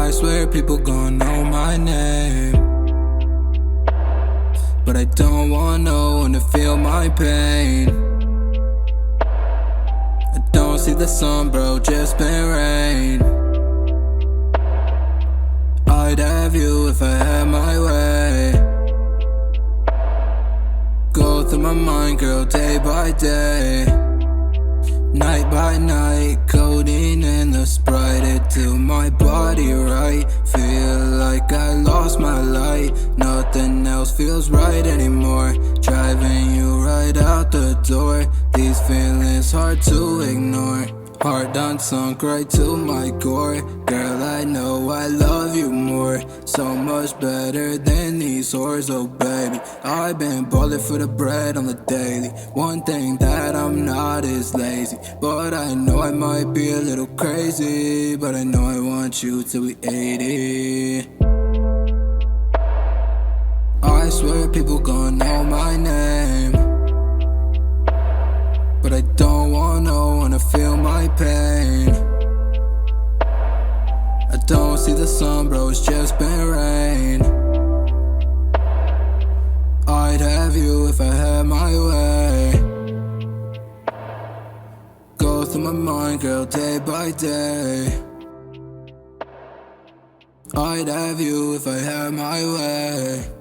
I swear people gon' know my name, but I don't want no one to feel my pain. I don't see the sun, bro, just been rain. I'd have you if I had my way. Go through my mind, girl, day by day, night by night. Codeine in the Sprite, it do my body right. Feel like I lost my light, nothing else feels right anymore. Driving you right out the door, these feelings hard to ignore. Heart done sunk right to my core. Girl, I know I love you more, so much better than these whores, oh baby. I've been ballin' for the bread on the daily. One thing that I'm not is lazy, but I know I might be a little crazy. But I know I want you till we 80. I swear people gon' know my name, but I don't want no one to feel my pain. I don't see the sun, bro, it's just been rain. I'd have you if I had my way. Go through my mind, girl, day by day. I'd have you if I had my way.